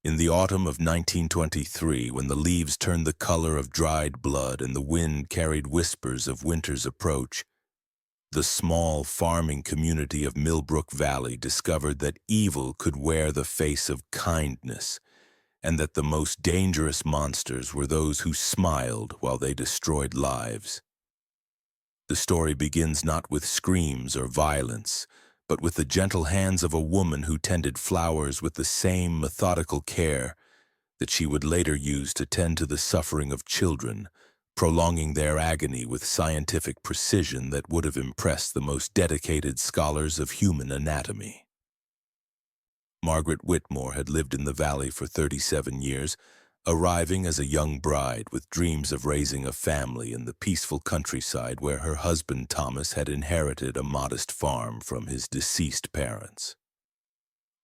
In the autumn of 1923, when the leaves turned the color of dried blood and the wind carried whispers of winter's approach, the small farming community of Millbrook Valley discovered that evil could wear the face of kindness, and that the most dangerous monsters were those who smiled while they destroyed lives. The story begins not with screams or violence, but with the gentle hands of a woman who tended flowers with the same methodical care that she would later use to tend to the suffering of children, prolonging their agony with scientific precision that would have impressed the most dedicated scholars of human anatomy. Margaret Whitmore had lived in the valley for 37 years, arriving as a young bride with dreams of raising a family in the peaceful countryside where her husband Thomas had inherited a modest farm from his deceased parents.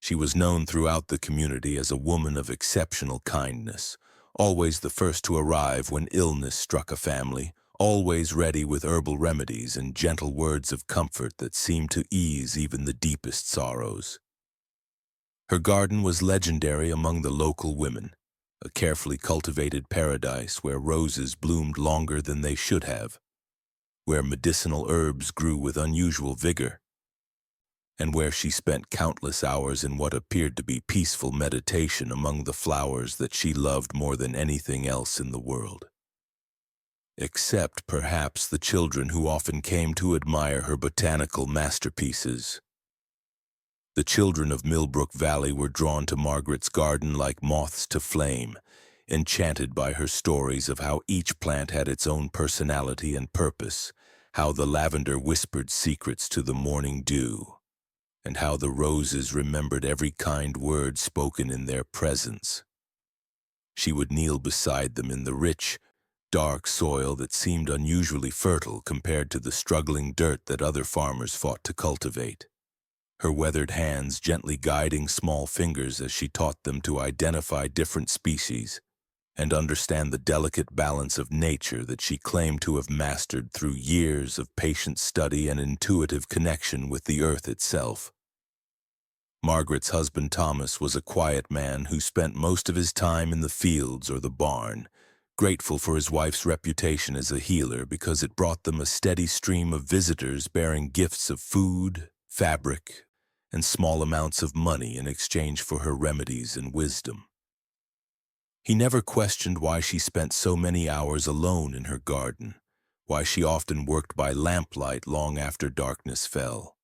She was known throughout the community as a woman of exceptional kindness, always the first to arrive when illness struck a family, always ready with herbal remedies and gentle words of comfort that seemed to ease even the deepest sorrows. Her garden was legendary among the local women, a carefully cultivated paradise where roses bloomed longer than they should have, where medicinal herbs grew with unusual vigor, and where she spent countless hours in what appeared to be peaceful meditation among the flowers that she loved more than anything else in the world. Except, perhaps, the children who often came to admire her botanical masterpieces. The children of Millbrook Valley were drawn to Margaret's garden like moths to flame, enchanted by her stories of how each plant had its own personality and purpose, how the lavender whispered secrets to the morning dew, and how the roses remembered every kind word spoken in their presence. She would kneel beside them in the rich, dark soil that seemed unusually fertile compared to the struggling dirt that other farmers fought to cultivate, her weathered hands gently guiding small fingers as she taught them to identify different species and understand the delicate balance of nature that she claimed to have mastered through years of patient study and intuitive connection with the earth itself. Margaret's husband Thomas was a quiet man who spent most of his time in the fields or the barn, grateful for his wife's reputation as a healer because it brought them a steady stream of visitors bearing gifts of food, fabric, and small amounts of money in exchange for her remedies and wisdom. He never questioned why she spent so many hours alone in her garden, why she often worked by lamplight long after darkness fell,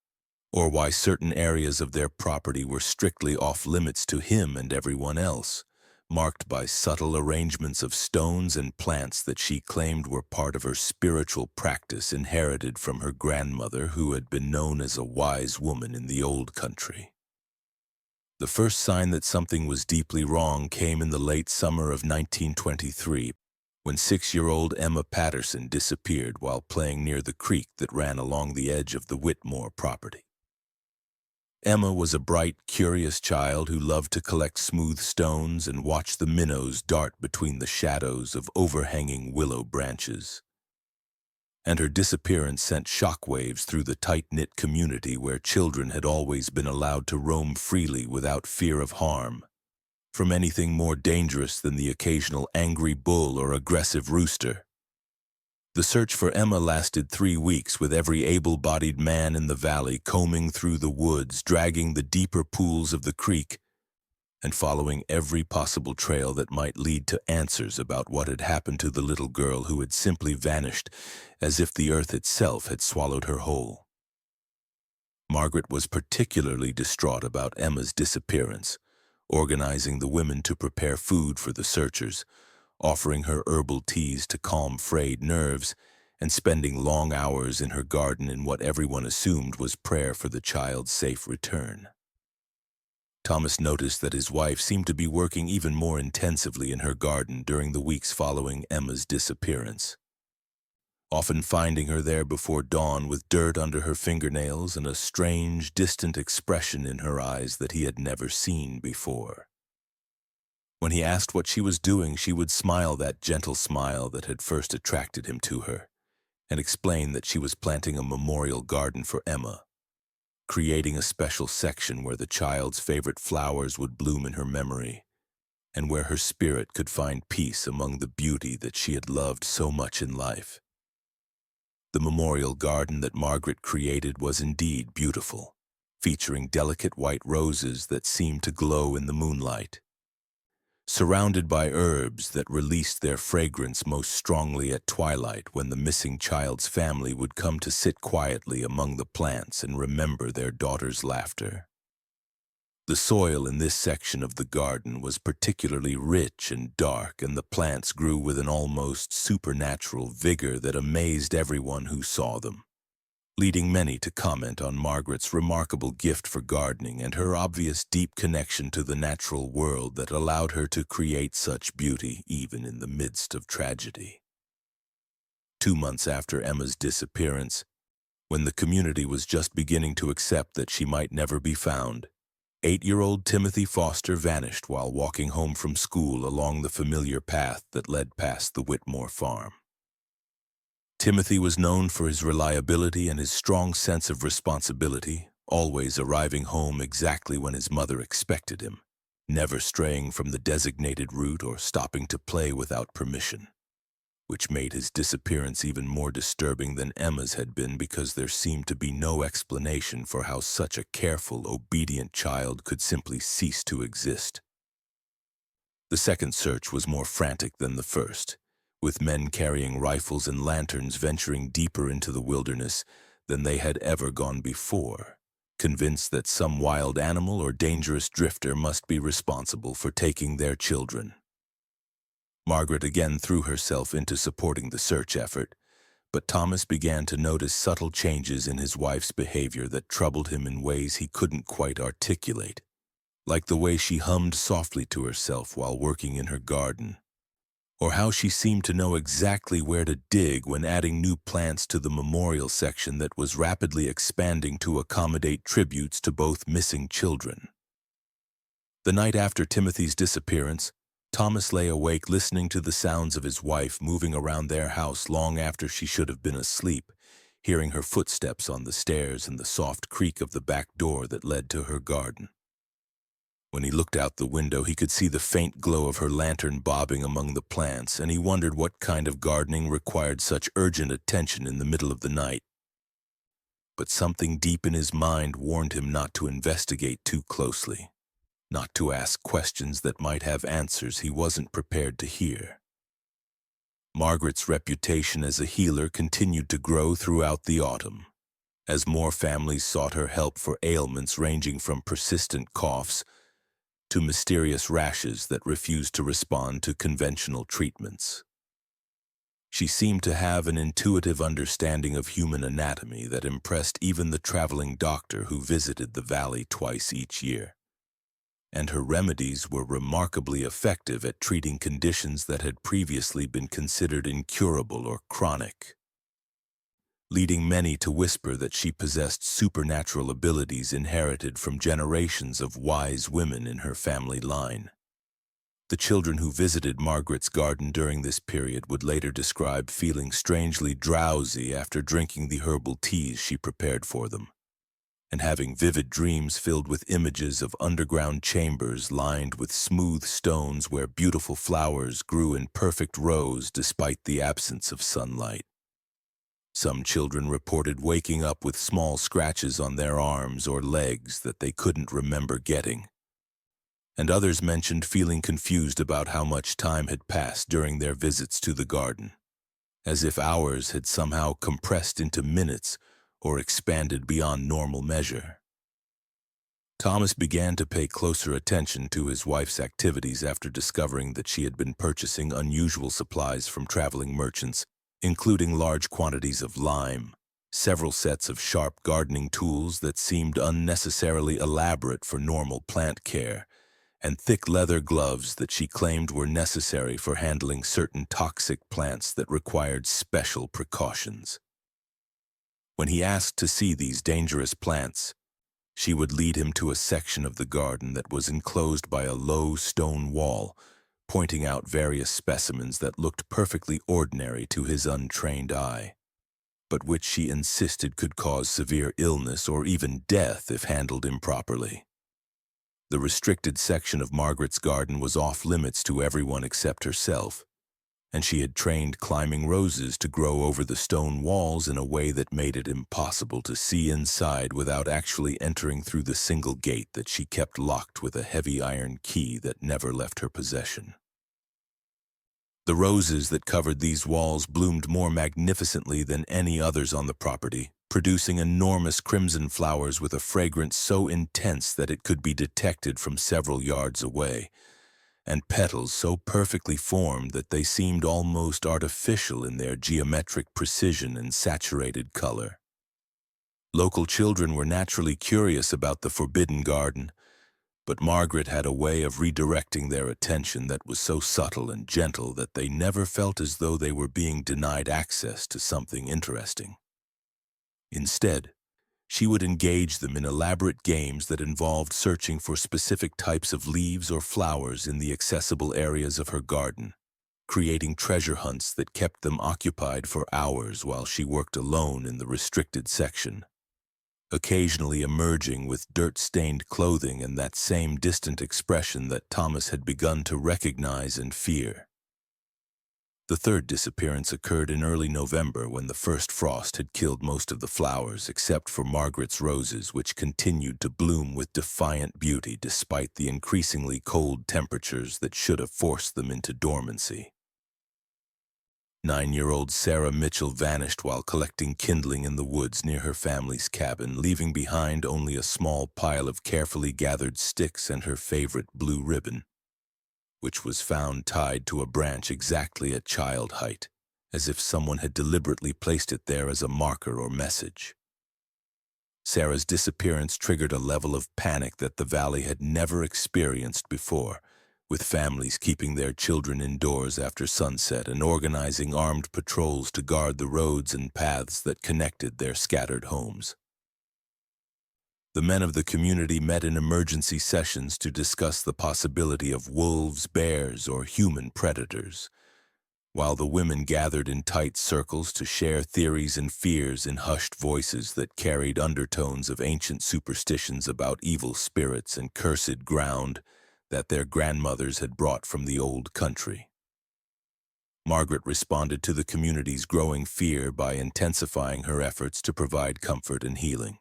or why certain areas of their property were strictly off-limits to him and everyone else, marked by subtle arrangements of stones and plants that she claimed were part of her spiritual practice inherited from her grandmother, who had been known as a wise woman in the old country. The first sign that something was deeply wrong came in the late summer of 1923, when 6-year-old Emma Patterson disappeared while playing near the creek that ran along the edge of the Whitmore property. Emma was a bright, curious child who loved to collect smooth stones and watch the minnows dart between the shadows of overhanging willow branches. And her disappearance sent shockwaves through the tight-knit community where children had always been allowed to roam freely without fear of harm, from anything more dangerous than the occasional angry bull or aggressive rooster. The search for Emma lasted 3 weeks, with every able-bodied man in the valley combing through the woods, dragging the deeper pools of the creek, and following every possible trail that might lead to answers about what had happened to the little girl who had simply vanished as if the earth itself had swallowed her whole. Margaret was particularly distraught about Emma's disappearance, organizing the women to prepare food for the searchers, offering her herbal teas to calm frayed nerves, and spending long hours in her garden in what everyone assumed was prayer for the child's safe return. Thomas noticed that his wife seemed to be working even more intensively in her garden during the weeks following Emma's disappearance, often finding her there before dawn with dirt under her fingernails and a strange, distant expression in her eyes that he had never seen before. When he asked what she was doing, she would smile that gentle smile that had first attracted him to her, and explain that she was planting a memorial garden for Emma, creating a special section where the child's favorite flowers would bloom in her memory, and where her spirit could find peace among the beauty that she had loved so much in life. The memorial garden that Margaret created was indeed beautiful, featuring delicate white roses that seemed to glow in the moonlight. Surrounded by herbs that released their fragrance most strongly at twilight when the missing child's family would come to sit quietly among the plants and remember their daughter's laughter. The soil in this section of the garden was particularly rich and dark, and the plants grew with an almost supernatural vigor that amazed everyone who saw them, leading many to comment on Margaret's remarkable gift for gardening and her obvious deep connection to the natural world that allowed her to create such beauty even in the midst of tragedy. 2 months after Emma's disappearance, when the community was just beginning to accept that she might never be found, 8-year-old Timothy Foster vanished while walking home from school along the familiar path that led past the Whitmore farm. Timothy was known for his reliability and his strong sense of responsibility, always arriving home exactly when his mother expected him, never straying from the designated route or stopping to play without permission, which made his disappearance even more disturbing than Emma's had been because there seemed to be no explanation for how such a careful, obedient child could simply cease to exist. The second search was more frantic than the first, with men carrying rifles and lanterns venturing deeper into the wilderness than they had ever gone before, convinced that some wild animal or dangerous drifter must be responsible for taking their children. Margaret again threw herself into supporting the search effort, but Thomas began to notice subtle changes in his wife's behavior that troubled him in ways he couldn't quite articulate, like the way she hummed softly to herself while working in her garden, or how she seemed to know exactly where to dig when adding new plants to the memorial section that was rapidly expanding to accommodate tributes to both missing children. The night after Timothy's disappearance, Thomas lay awake listening to the sounds of his wife moving around their house long after she should have been asleep, hearing her footsteps on the stairs and the soft creak of the back door that led to her garden. When he looked out the window, he could see the faint glow of her lantern bobbing among the plants, and he wondered what kind of gardening required such urgent attention in the middle of the night. But something deep in his mind warned him not to investigate too closely, not to ask questions that might have answers he wasn't prepared to hear. Margaret's reputation as a healer continued to grow throughout the autumn, as more families sought her help for ailments ranging from persistent coughs to mysterious rashes that refused to respond to conventional treatments. She seemed to have an intuitive understanding of human anatomy that impressed even the traveling doctor who visited the valley twice each year, and her remedies were remarkably effective at treating conditions that had previously been considered incurable or chronic, leading many to whisper that she possessed supernatural abilities inherited from generations of wise women in her family line. The children who visited Margaret's garden during this period would later describe feeling strangely drowsy after drinking the herbal teas she prepared for them, and having vivid dreams filled with images of underground chambers lined with smooth stones where beautiful flowers grew in perfect rows despite the absence of sunlight. Some children reported waking up with small scratches on their arms or legs that they couldn't remember getting, and others mentioned feeling confused about how much time had passed during their visits to the garden, as if hours had somehow compressed into minutes or expanded beyond normal measure. Thomas began to pay closer attention to his wife's activities after discovering that she had been purchasing unusual supplies from traveling merchants, including large quantities of lime, several sets of sharp gardening tools that seemed unnecessarily elaborate for normal plant care, and thick leather gloves that she claimed were necessary for handling certain toxic plants that required special precautions. When he asked to see these dangerous plants, she would lead him to a section of the garden that was enclosed by a low stone wall, pointing out various specimens that looked perfectly ordinary to his untrained eye, but which she insisted could cause severe illness or even death if handled improperly. The restricted section of Margaret's garden was off limits to everyone except herself, and she had trained climbing roses to grow over the stone walls in a way that made it impossible to see inside without actually entering through the single gate that she kept locked with a heavy iron key that never left her possession. The roses that covered these walls bloomed more magnificently than any others on the property, producing enormous crimson flowers with a fragrance so intense that it could be detected from several yards away, and petals so perfectly formed that they seemed almost artificial in their geometric precision and saturated color. Local children were naturally curious about the forbidden garden, but Margaret had a way of redirecting their attention that was so subtle and gentle that they never felt as though they were being denied access to something interesting. Instead, she would engage them in elaborate games that involved searching for specific types of leaves or flowers in the accessible areas of her garden, creating treasure hunts that kept them occupied for hours while she worked alone in the restricted section, occasionally emerging with dirt-stained clothing and that same distant expression that Thomas had begun to recognize and fear. The third disappearance occurred in early November when the first frost had killed most of the flowers except for Margaret's roses, which continued to bloom with defiant beauty despite the increasingly cold temperatures that should have forced them into dormancy. 9-year-old Sarah Mitchell vanished while collecting kindling in the woods near her family's cabin, leaving behind only a small pile of carefully gathered sticks and her favorite blue ribbon, which was found tied to a branch exactly at child height, as if someone had deliberately placed it there as a marker or message. Sarah's disappearance triggered a level of panic that the valley had never experienced before, with families keeping their children indoors after sunset and organizing armed patrols to guard the roads and paths that connected their scattered homes. The men of the community met in emergency sessions to discuss the possibility of wolves, bears, or human predators, while the women gathered in tight circles to share theories and fears in hushed voices that carried undertones of ancient superstitions about evil spirits and cursed ground that their grandmothers had brought from the old country. Margaret responded to the community's growing fear by intensifying her efforts to provide comfort and healing,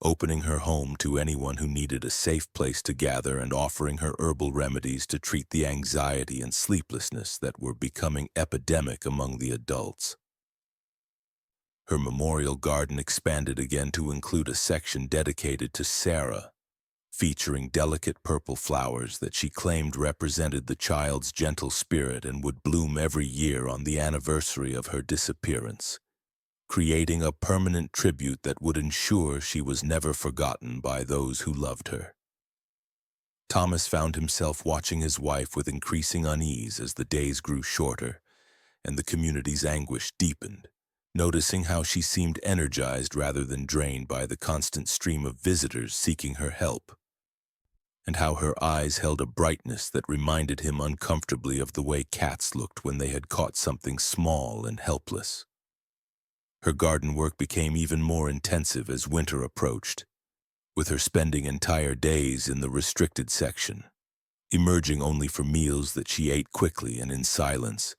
opening her home to anyone who needed a safe place to gather and offering her herbal remedies to treat the anxiety and sleeplessness that were becoming epidemic among the adults. Her memorial garden expanded again to include a section dedicated to Sarah, featuring delicate purple flowers that she claimed represented the child's gentle spirit and would bloom every year on the anniversary of her disappearance, creating a permanent tribute that would ensure she was never forgotten by those who loved her. Thomas found himself watching his wife with increasing unease as the days grew shorter and the community's anguish deepened, noticing how she seemed energized rather than drained by the constant stream of visitors seeking her help, and how her eyes held a brightness that reminded him uncomfortably of the way cats looked when they had caught something small and helpless. Her garden work became even more intensive as winter approached, with her spending entire days in the restricted section, emerging only for meals that she ate quickly and in silence,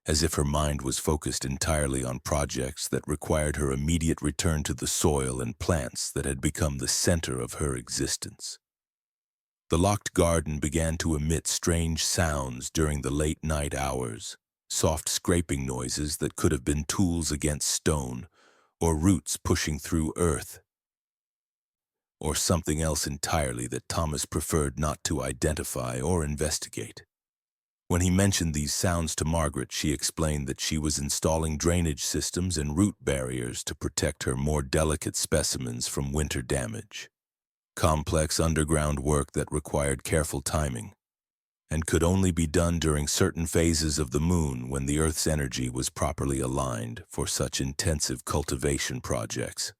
as if her mind was focused entirely on projects that required her immediate return to the soil and plants that had become the center of her existence. The locked garden began to emit strange sounds during the late night hours, soft scraping noises that could have been tools against stone, or roots pushing through earth, or something else entirely that Thomas preferred not to identify or investigate. When he mentioned these sounds to Margaret, she explained that she was installing drainage systems and root barriers to protect her more delicate specimens from winter damage. Complex underground work that required careful timing, and could only be done during certain phases of the moon when the Earth's energy was properly aligned for such intensive cultivation projects.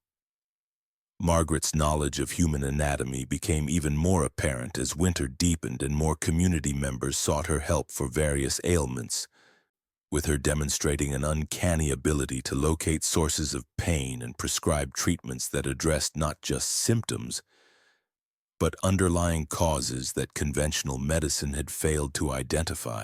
Margaret's knowledge of human anatomy became even more apparent as winter deepened and more community members sought her help for various ailments, with her demonstrating an uncanny ability to locate sources of pain and prescribe treatments that addressed not just symptoms, but underlying causes that conventional medicine had failed to identify.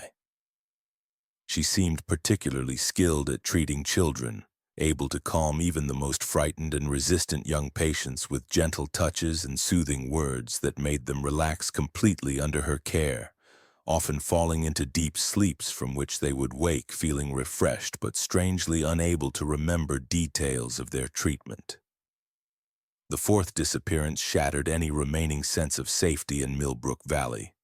She seemed particularly skilled at treating children, able to calm even the most frightened and resistant young patients with gentle touches and soothing words that made them relax completely under her care, often falling into deep sleeps from which they would wake feeling refreshed but strangely unable to remember details of their treatment. The fourth disappearance shattered any remaining sense of safety in Millbrook Valley,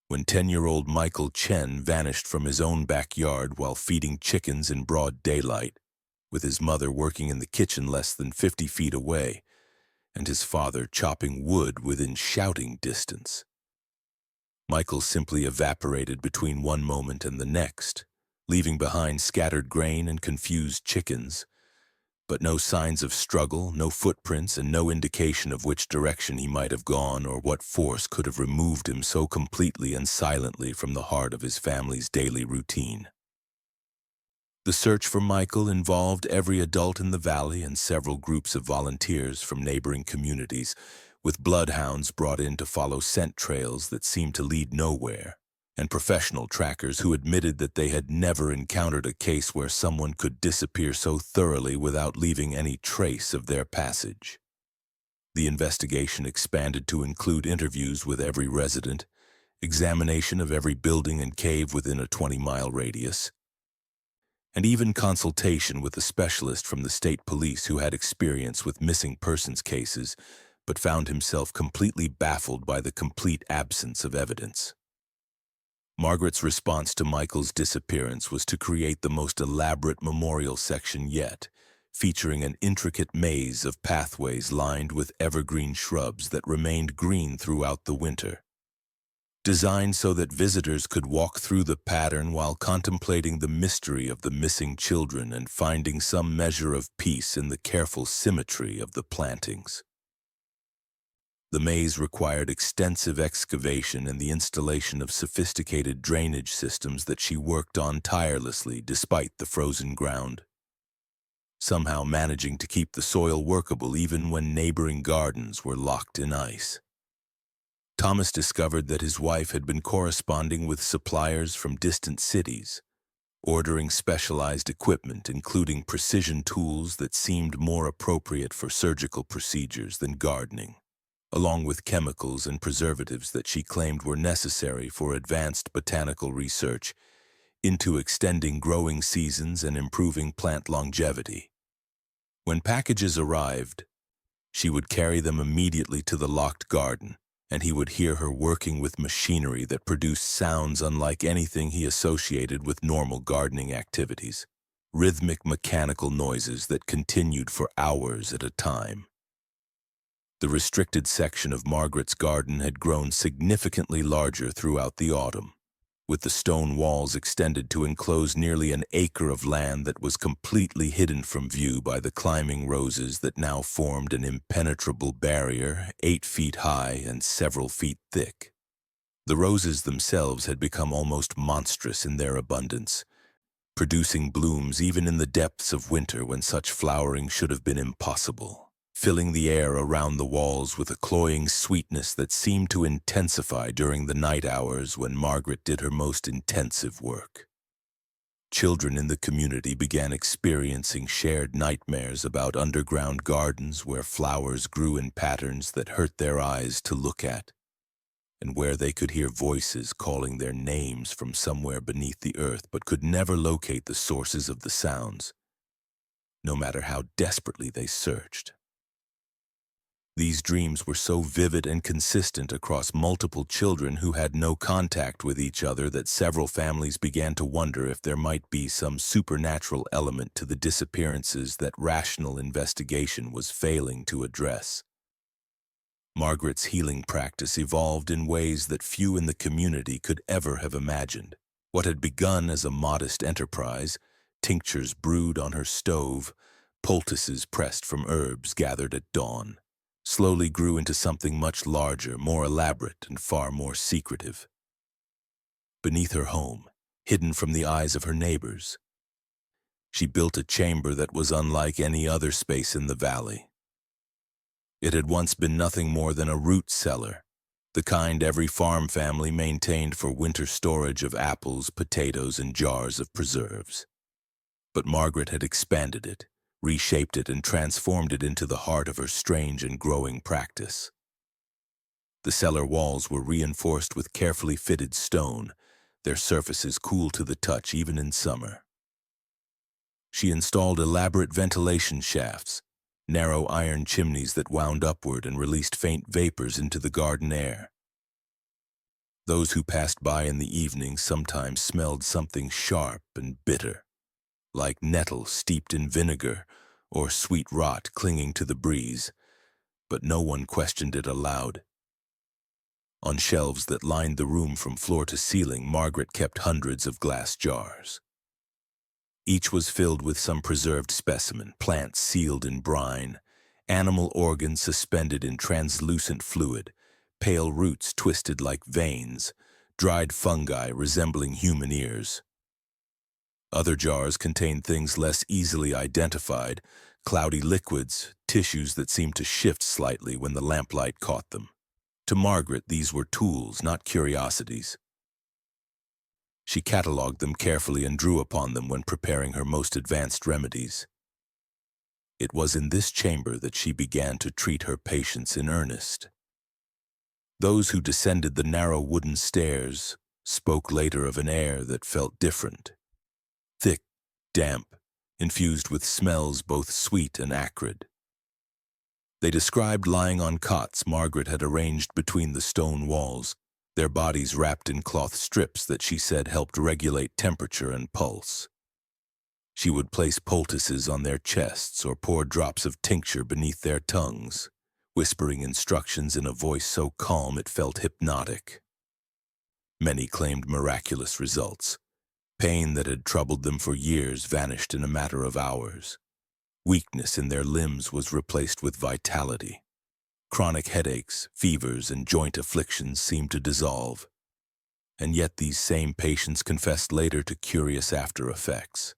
when 10-year-old Michael Chen vanished from his own backyard while feeding chickens in broad daylight, with his mother working in the kitchen less than 50 feet away, and his father chopping wood within shouting distance. Michael simply evaporated between one moment and the next, leaving behind scattered grain and confused chickens, but no signs of struggle, no footprints, and no indication of which direction he might have gone or what force could have removed him so completely and silently from the heart of his family's daily routine. The search for Michael involved every adult in the valley and several groups of volunteers from neighboring communities, with bloodhounds brought in to follow scent trails that seemed to lead nowhere, and professional trackers who admitted that they had never encountered a case where someone could disappear so thoroughly without leaving any trace of their passage. The investigation expanded to include interviews with every resident, examination of every building and cave within a 20-mile radius, and even consultation with a specialist from the state police who had experience with missing persons cases, but found himself completely baffled by the complete absence of evidence. Margaret's response to Michael's disappearance was to create the most elaborate memorial section yet, featuring an intricate maze of pathways lined with evergreen shrubs that remained green throughout the winter. Designed so that visitors could walk through the pattern while contemplating the mystery of the missing children and finding some measure of peace in the careful symmetry of the plantings. The maze required extensive excavation and the installation of sophisticated drainage systems that she worked on tirelessly despite the frozen ground, somehow managing to keep the soil workable even when neighboring gardens were locked in ice. Thomas discovered that his wife had been corresponding with suppliers from distant cities, ordering specialized equipment including precision tools that seemed more appropriate for surgical procedures than gardening, along with chemicals and preservatives that she claimed were necessary for advanced botanical research into extending growing seasons and improving plant longevity. When packages arrived, she would carry them immediately to the locked garden, and he would hear her working with machinery that produced sounds unlike anything he associated with normal gardening activities, rhythmic mechanical noises that continued for hours at a time. The restricted section of Margaret's garden had grown significantly larger throughout the autumn, with the stone walls extended to enclose nearly an acre of land that was completely hidden from view by the climbing roses that now formed an impenetrable barrier 8 feet high and several feet thick. The roses themselves had become almost monstrous in their abundance, producing blooms even in the depths of winter when such flowering should have been impossible, filling the air around the walls with a cloying sweetness that seemed to intensify during the night hours when Margaret did her most intensive work. Children in the community began experiencing shared nightmares about underground gardens where flowers grew in patterns that hurt their eyes to look at, and where they could hear voices calling their names from somewhere beneath the earth but could never locate the sources of the sounds, no matter how desperately they searched. These dreams were so vivid and consistent across multiple children who had no contact with each other that several families began to wonder if there might be some supernatural element to the disappearances that rational investigation was failing to address. Margaret's healing practice evolved in ways that few in the community could ever have imagined. What had begun as a modest enterprise, tinctures brewed on her stove, poultices pressed from herbs gathered at dawn, slowly grew into something much larger, more elaborate, and far more secretive. Beneath her home, hidden from the eyes of her neighbors, she built a chamber that was unlike any other space in the valley. It had once been nothing more than a root cellar, the kind every farm family maintained for winter storage of apples, potatoes, and jars of preserves. But Margaret had expanded it, reshaped it, and transformed it into the heart of her strange and growing practice. The cellar walls were reinforced with carefully fitted stone, their surfaces cool to the touch even in summer. She installed elaborate ventilation shafts, narrow iron chimneys that wound upward and released faint vapors into the garden air. Those who passed by in the evening sometimes smelled something sharp and bitter, like nettle steeped in vinegar or sweet rot clinging to the breeze, but no one questioned it aloud. On shelves that lined the room from floor to ceiling, Margaret kept hundreds of glass jars. Each was filled with some preserved specimen, plants sealed in brine, animal organs suspended in translucent fluid, pale roots twisted like veins, dried fungi resembling human ears. Other jars contained things less easily identified, cloudy liquids, tissues that seemed to shift slightly when the lamplight caught them. To Margaret, these were tools, not curiosities. She catalogued them carefully and drew upon them when preparing her most advanced remedies. It was in this chamber that she began to treat her patients in earnest. Those who descended the narrow wooden stairs spoke later of an air that felt different. Thick, damp, infused with smells both sweet and acrid. They described lying on cots Margaret had arranged between the stone walls, their bodies wrapped in cloth strips that she said helped regulate temperature and pulse. She would place poultices on their chests or pour drops of tincture beneath their tongues, whispering instructions in a voice so calm it felt hypnotic. Many claimed miraculous results. Pain that had troubled them for years vanished in a matter of hours. Weakness in their limbs was replaced with vitality. Chronic headaches, fevers, and joint afflictions seemed to dissolve. And yet these same patients confessed later to curious after-effects.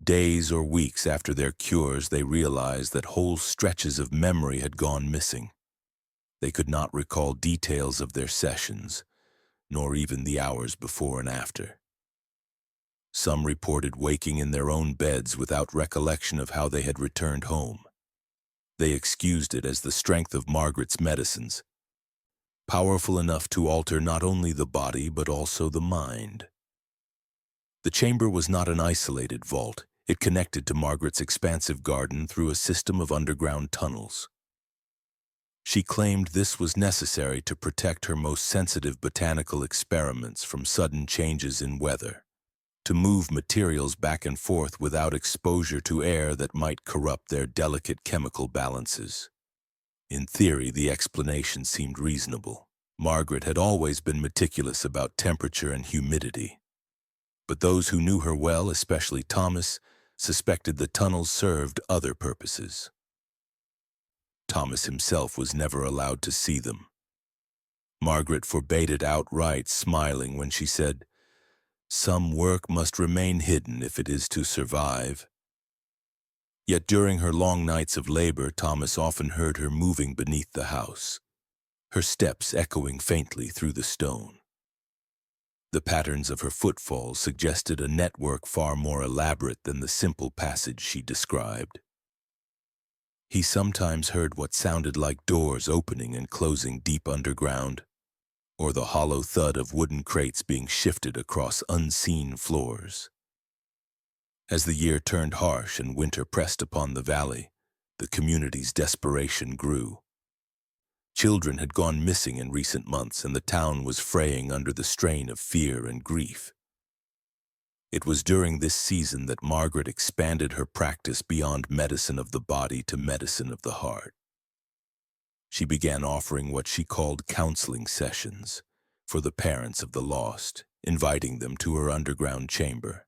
Days or weeks after their cures, they realized that whole stretches of memory had gone missing. They could not recall details of their sessions, nor even the hours before and after. Some reported waking in their own beds without recollection of how they had returned home. They excused it as the strength of Margaret's medicines, powerful enough to alter not only the body but also the mind. The chamber was not an isolated vault. It connected to Margaret's expansive garden through a system of underground tunnels. She claimed this was necessary to protect her most sensitive botanical experiments from sudden changes in weather, to move materials back and forth without exposure to air that might corrupt their delicate chemical balances. In theory, the explanation seemed reasonable. Margaret had always been meticulous about temperature and humidity. But those who knew her well, especially Thomas, suspected the tunnels served other purposes. Thomas himself was never allowed to see them. Margaret forbade it outright, smiling when she said, "Some work must remain hidden if it is to survive." Yet during her long nights of labor, Thomas often heard her moving beneath the house, her steps echoing faintly through the stone. The patterns of her footfalls suggested a network far more elaborate than the simple passage she described. He sometimes heard what sounded like doors opening and closing deep underground, or the hollow thud of wooden crates being shifted across unseen floors. As the year turned harsh and winter pressed upon the valley, the community's desperation grew. Children had gone missing in recent months, and the town was fraying under the strain of fear and grief. It was during this season that Margaret expanded her practice beyond medicine of the body to medicine of the heart. She began offering what she called counseling sessions for the parents of the lost, inviting them to her underground chamber.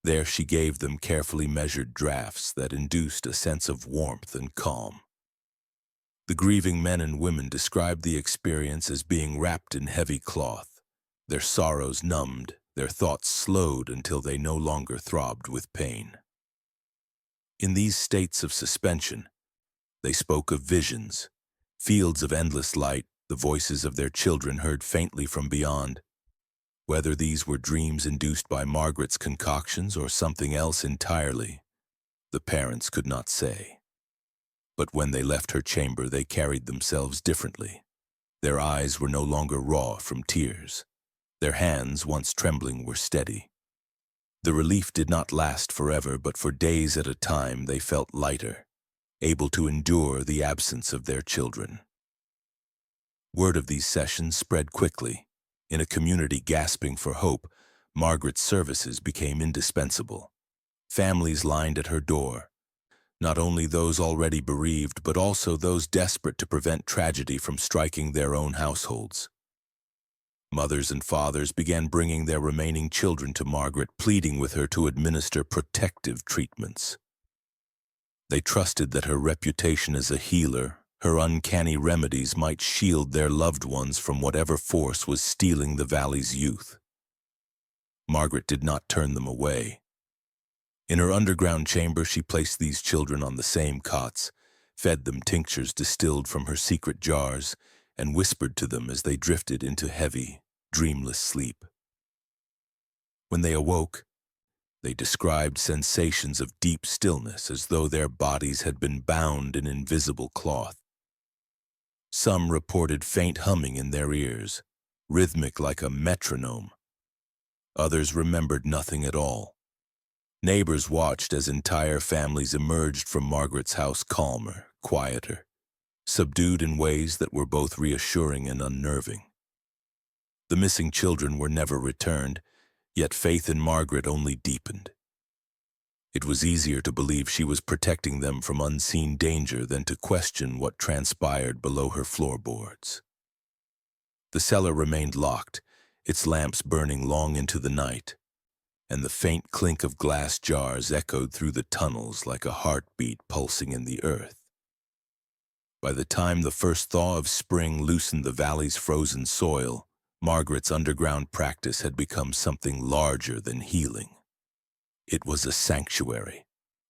There she gave them carefully measured drafts that induced a sense of warmth and calm. The grieving men and women described the experience as being wrapped in heavy cloth, their sorrows numbed, their thoughts slowed until they no longer throbbed with pain. In these states of suspension, they spoke of visions, fields of endless light, the voices of their children heard faintly from beyond. Whether these were dreams induced by Margaret's concoctions or something else entirely, the parents could not say. But when they left her chamber, they carried themselves differently. Their eyes were no longer raw from tears. Their hands, once trembling, were steady. The relief did not last forever, but for days at a time they felt lighter, able to endure the absence of their children. Word of these sessions spread quickly. In a community gasping for hope, Margaret's services became indispensable. Families lined at her door, not only those already bereaved, but also those desperate to prevent tragedy from striking their own households. Mothers and fathers began bringing their remaining children to Margaret, pleading with her to administer protective treatments. They trusted that her reputation as a healer, her uncanny remedies might shield their loved ones from whatever force was stealing the valley's youth. Margaret did not turn them away. In her underground chamber, she placed these children on the same cots, fed them tinctures distilled from her secret jars, and whispered to them as they drifted into heavy, dreamless sleep. When they awoke, they described sensations of deep stillness as though their bodies had been bound in invisible cloth. Some reported faint humming in their ears, rhythmic like a metronome. Others remembered nothing at all. Neighbors watched as entire families emerged from Margaret's house calmer, quieter, subdued in ways that were both reassuring and unnerving. The missing children were never returned, yet faith in Margaret only deepened. It was easier to believe she was protecting them from unseen danger than to question what transpired below her floorboards. The cellar remained locked, its lamps burning long into the night, and the faint clink of glass jars echoed through the tunnels like a heartbeat pulsing in the earth. By the time the first thaw of spring loosened the valley's frozen soil, Margaret's underground practice had become something larger than healing. It was a sanctuary,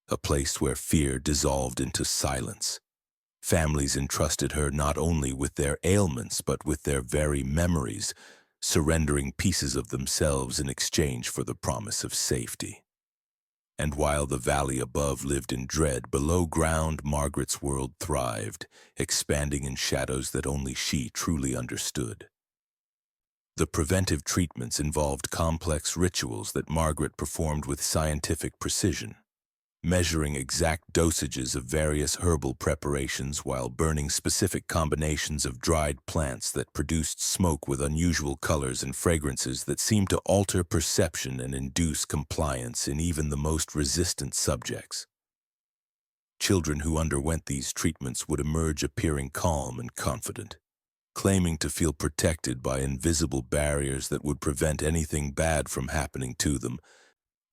a place where fear dissolved into silence. Families entrusted her not only with their ailments but with their very memories, surrendering pieces of themselves in exchange for the promise of safety. And while the valley above lived in dread, below ground Margaret's world thrived, expanding in shadows that only she truly understood. The preventive treatments involved complex rituals that Margaret performed with scientific precision, measuring exact dosages of various herbal preparations while burning specific combinations of dried plants that produced smoke with unusual colors and fragrances that seemed to alter perception and induce compliance in even the most resistant subjects. Children who underwent these treatments would emerge appearing calm and confident, claiming to feel protected by invisible barriers that would prevent anything bad from happening to them,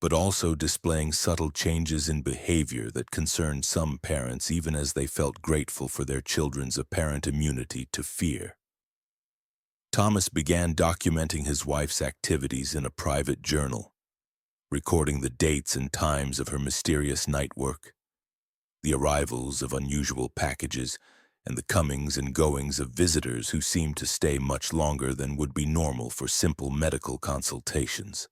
but also displaying subtle changes in behavior that concerned some parents even as they felt grateful for their children's apparent immunity to fear. Thomas began documenting his wife's activities in a private journal, recording the dates and times of her mysterious night work, the arrivals of unusual packages, and the comings and goings of visitors who seemed to stay much longer than would be normal for simple medical consultations.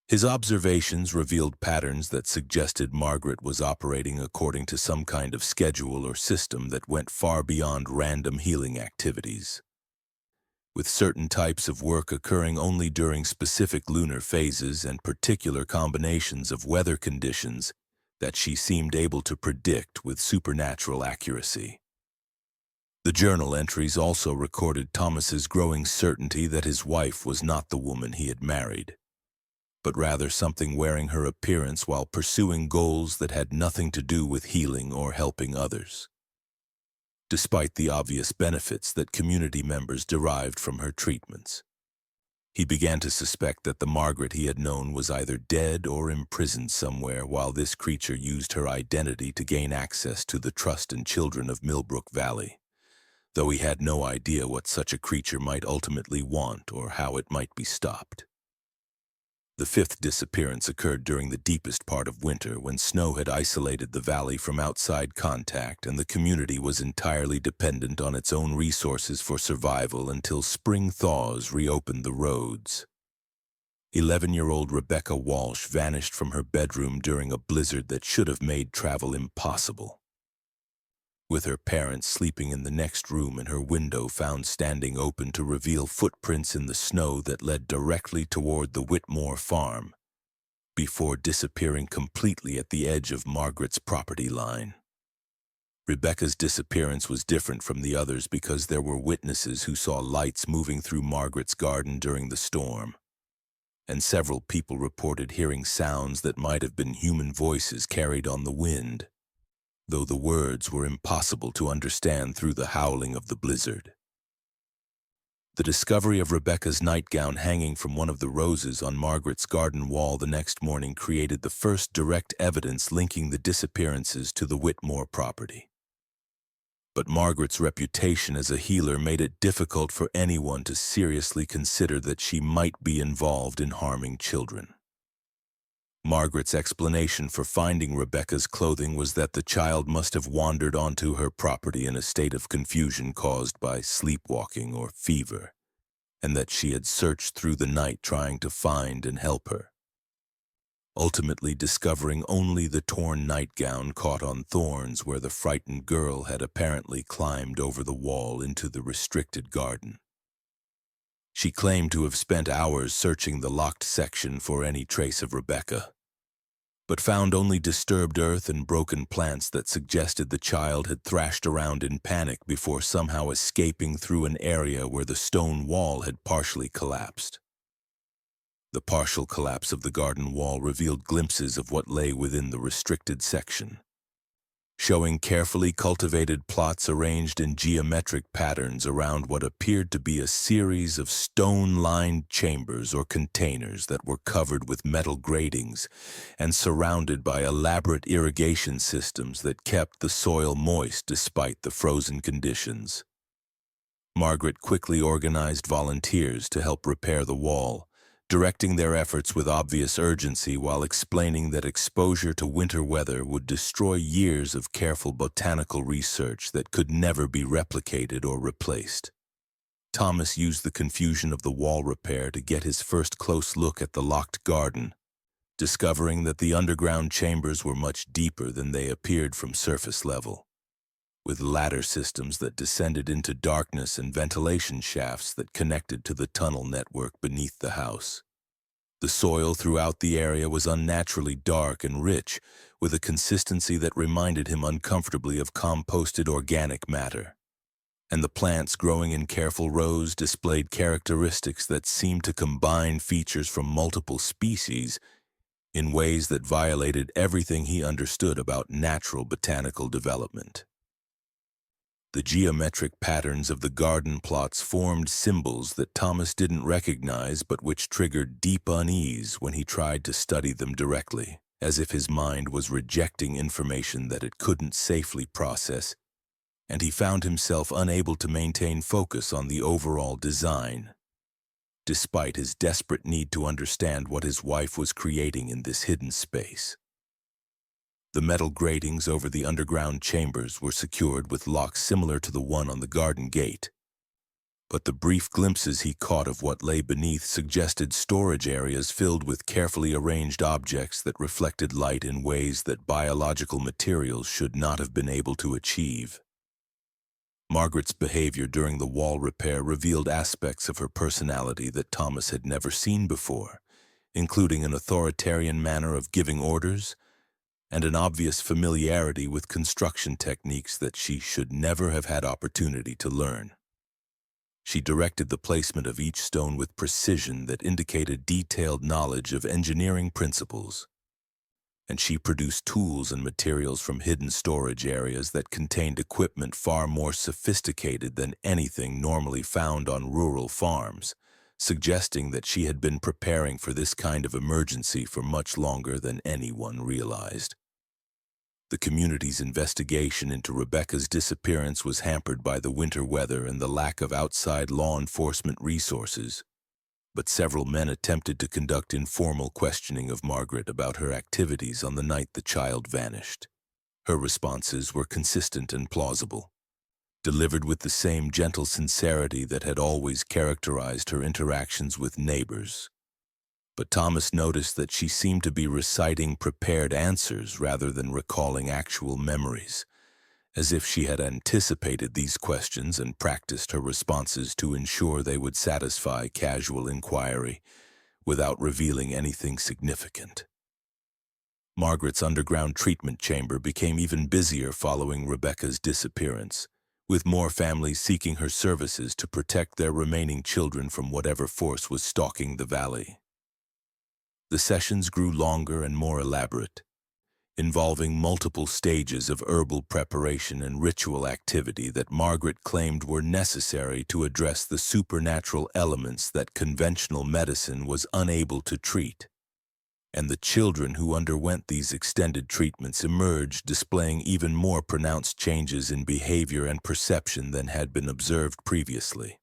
His observations revealed patterns that suggested Margaret was operating according to some kind of schedule or system that went far beyond random healing activities, with certain types of work occurring only during specific lunar phases and particular combinations of weather conditions that she seemed able to predict with supernatural accuracy. The journal entries also recorded Thomas's growing certainty that his wife was not the woman he had married, but rather something wearing her appearance while pursuing goals that had nothing to do with healing or helping others. Despite the obvious benefits that community members derived from her treatments, he began to suspect that the Margaret he had known was either dead or imprisoned somewhere while this creature used her identity to gain access to the trust and children of Millbrook Valley, though he had no idea what such a creature might ultimately want or how it might be stopped. The fifth disappearance occurred during the deepest part of winter when snow had isolated the valley from outside contact and the community was entirely dependent on its own resources for survival until spring thaws reopened the roads. 11-year-old Rebecca Walsh vanished from her bedroom during a blizzard that should have made travel impossible. With her parents sleeping in the next room and her window found standing open to reveal footprints in the snow that led directly toward the Whitmore farm, before disappearing completely at the edge of Margaret's property line. Rebecca's disappearance was different from the others because there were witnesses who saw lights moving through Margaret's garden during the storm, and several people reported hearing sounds that might have been human voices carried on the wind, though the words were impossible to understand through the howling of the blizzard. The discovery of Rebecca's nightgown hanging from one of the roses on Margaret's garden wall the next morning created the first direct evidence linking the disappearances to the Whitmore property. But Margaret's reputation as a healer made it difficult for anyone to seriously consider that she might be involved in harming children. Margaret's explanation for finding Rebecca's clothing was that the child must have wandered onto her property in a state of confusion caused by sleepwalking or fever, and that she had searched through the night trying to find and help her, ultimately discovering only the torn nightgown caught on thorns where the frightened girl had apparently climbed over the wall into the restricted garden. She claimed to have spent hours searching the locked section for any trace of Rebecca, but found only disturbed earth and broken plants that suggested the child had thrashed around in panic before somehow escaping through an area where the stone wall had partially collapsed. The partial collapse of the garden wall revealed glimpses of what lay within the restricted section, showing carefully cultivated plots arranged in geometric patterns around what appeared to be a series of stone-lined chambers or containers that were covered with metal gratings and surrounded by elaborate irrigation systems that kept the soil moist despite the frozen conditions. Margaret quickly organized volunteers to help repair the wall, directing their efforts with obvious urgency while explaining that exposure to winter weather would destroy years of careful botanical research that could never be replicated or replaced. Thomas used the confusion of the wall repair to get his first close look at the locked garden, discovering that the underground chambers were much deeper than they appeared from surface level, with ladder systems that descended into darkness and ventilation shafts that connected to the tunnel network beneath the house. The soil throughout the area was unnaturally dark and rich, with a consistency that reminded him uncomfortably of composted organic matter, and the plants growing in careful rows displayed characteristics that seemed to combine features from multiple species in ways that violated everything he understood about natural botanical development. The geometric patterns of the garden plots formed symbols that Thomas didn't recognize but which triggered deep unease when he tried to study them directly, as if his mind was rejecting information that it couldn't safely process, and he found himself unable to maintain focus on the overall design, despite his desperate need to understand what his wife was creating in this hidden space. The metal gratings over the underground chambers were secured with locks similar to the one on the garden gate, but the brief glimpses he caught of what lay beneath suggested storage areas filled with carefully arranged objects that reflected light in ways that biological materials should not have been able to achieve. Margaret's behavior during the wall repair revealed aspects of her personality that Thomas had never seen before, including an authoritarian manner of giving orders and an obvious familiarity with construction techniques that she should never have had opportunity to learn. She directed the placement of each stone with precision that indicated detailed knowledge of engineering principles, and she produced tools and materials from hidden storage areas that contained equipment far more sophisticated than anything normally found on rural farms, suggesting that she had been preparing for this kind of emergency for much longer than anyone realized. The community's investigation into Rebecca's disappearance was hampered by the winter weather and the lack of outside law enforcement resources, but several men attempted to conduct informal questioning of Margaret about her activities on the night the child vanished. Her responses were consistent and plausible, delivered with the same gentle sincerity that had always characterized her interactions with neighbors. But Thomas noticed that she seemed to be reciting prepared answers rather than recalling actual memories, as if she had anticipated these questions and practiced her responses to ensure they would satisfy casual inquiry without revealing anything significant. Margaret's underground treatment chamber became even busier following Rebecca's disappearance, with more families seeking her services to protect their remaining children from whatever force was stalking the valley. The sessions grew longer and more elaborate, involving multiple stages of herbal preparation and ritual activity that Margaret claimed were necessary to address the supernatural elements that conventional medicine was unable to treat. And the children who underwent these extended treatments emerged displaying even more pronounced changes in behavior and perception than had been observed previously.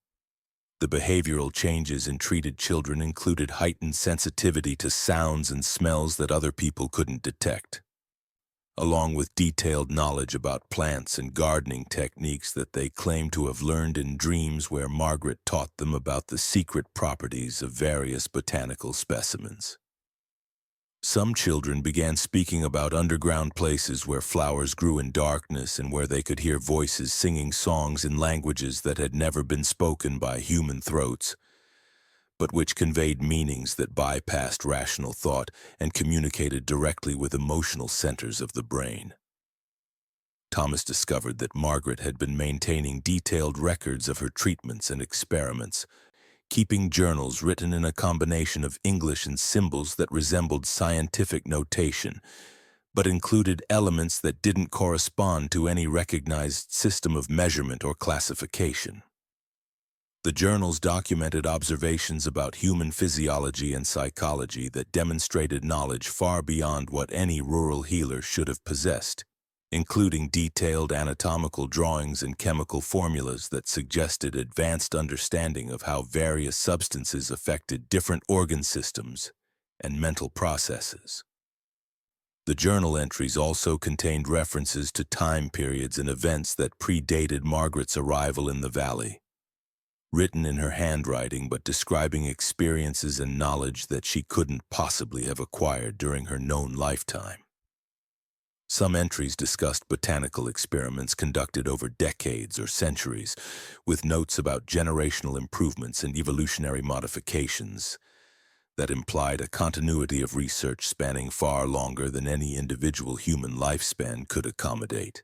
The behavioral changes in treated children included heightened sensitivity to sounds and smells that other people couldn't detect, along with detailed knowledge about plants and gardening techniques that they claimed to have learned in dreams where Margaret taught them about the secret properties of various botanical specimens. Some children began speaking about underground places where flowers grew in darkness and where they could hear voices singing songs in languages that had never been spoken by human throats, but which conveyed meanings that bypassed rational thought and communicated directly with emotional centers of the brain. Thomas discovered that Margaret had been maintaining detailed records of her treatments and experiments, keeping journals written in a combination of English and symbols that resembled scientific notation, but included elements that didn't correspond to any recognized system of measurement or classification. The journals documented observations about human physiology and psychology that demonstrated knowledge far beyond what any rural healer should have possessed, including detailed anatomical drawings and chemical formulas that suggested advanced understanding of how various substances affected different organ systems and mental processes. The journal entries also contained references to time periods and events that predated Margaret's arrival in the valley, written in her handwriting but describing experiences and knowledge that she couldn't possibly have acquired during her known lifetime. Some entries discussed botanical experiments conducted over decades or centuries, with notes about generational improvements and evolutionary modifications that implied a continuity of research spanning far longer than any individual human lifespan could accommodate,